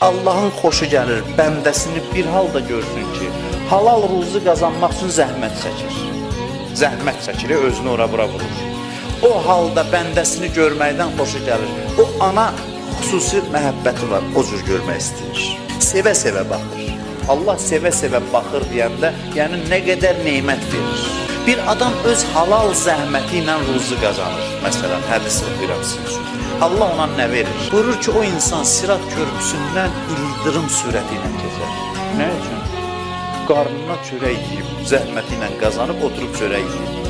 Allahın xoşu gəlir bəndəsini bir halda görsün ki, halal ruzu qazanmaq üçün zəhmət çəkir. Zəhmət çəkir, özünü ora-bura vurur. O halda bəndəsini görməkdən xoşu gəlir. O ana xüsusi məhəbbəti var, o cür görmək istəyir. Sevə-sevə baxır. Allah sevə-sevə baxır deyəndə, yəni nə qədər neymət verir. Bir adam öz halal zəhməti ilə ruzu qazanır. Məsələn, hədis oxuyuram sizin üçün. Allah ona nə verir? Buyurur ki, o insan sirat körpüsündən ildırım sürəti ilə keçər. Nə üçün? Qarnına çörək yiyib, zəhməti ilə qazanıb, oturub çörək yiyib.